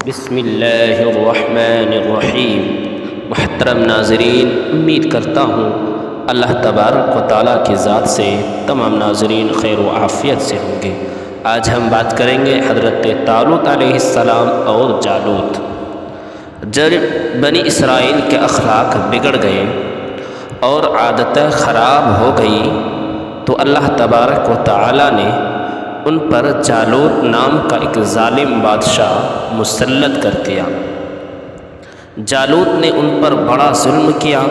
بسم اللہ الرحمن الرحیم۔ محترم ناظرین، امید کرتا ہوں اللہ تبارک و تعالیٰ کی ذات سے تمام ناظرین خیر و عافیت سے ہوں گے۔ آج ہم بات کریں گے حضرت طالوت علیہ السلام اور جالوت۔ جب بنی اسرائیل کے اخلاق بگڑ گئے اور عادتیں خراب ہو گئی تو اللہ تبارک و تعالیٰ نے ان پر جالوت نام کا ایک ظالم بادشاہ مسلط کر دیا۔ جالوت نے ان پر بڑا ظلم کیا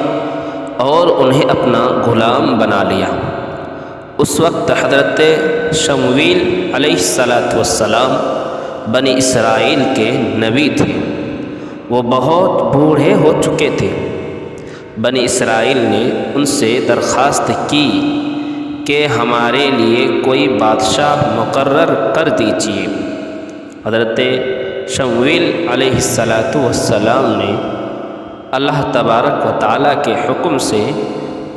اور انہیں اپنا غلام بنا لیا۔ اس وقت حضرت شمویل علیہ السلام بنی اسرائیل کے نبی تھے۔ وہ بہت بوڑھے ہو چکے تھے۔ بنی اسرائیل نے ان سے درخواست کی کہ ہمارے لیے کوئی بادشاہ مقرر کر دیجیے۔ حضرت شمویل علیہ السلام نے اللہ تبارک و تعالیٰ کے حکم سے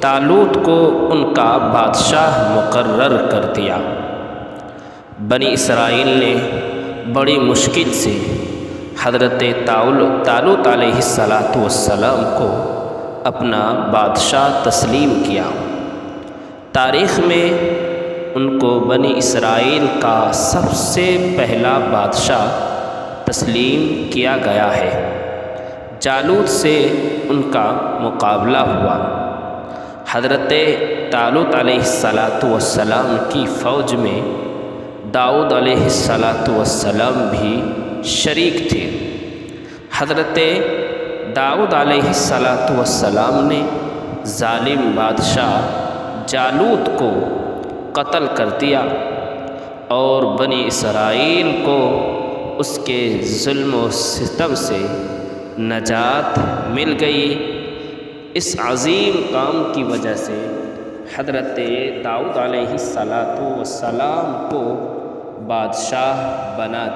طالوت کو ان کا بادشاہ مقرر کر دیا۔ بنی اسرائیل نے بڑی مشکل سے حضرت طالوت علیہ السلام کو اپنا بادشاہ تسلیم کیا۔ تاریخ میں ان کو بنی اسرائیل کا سب سے پہلا بادشاہ تسلیم کیا گیا ہے۔ جالوت سے ان کا مقابلہ ہوا۔ حضرت طالوت علیہ السلام کی فوج میں داؤد علیہ السلام بھی شریک تھے۔ حضرت داؤد علیہ السلام نے ظالم بادشاہ جالوت کو قتل کر دیا اور بنی اسرائیل کو اس کے ظلم و ستم سے نجات مل گئی۔ اس عظیم کام کی وجہ سے حضرت داؤد علیہ السلام کو بادشاہ بنا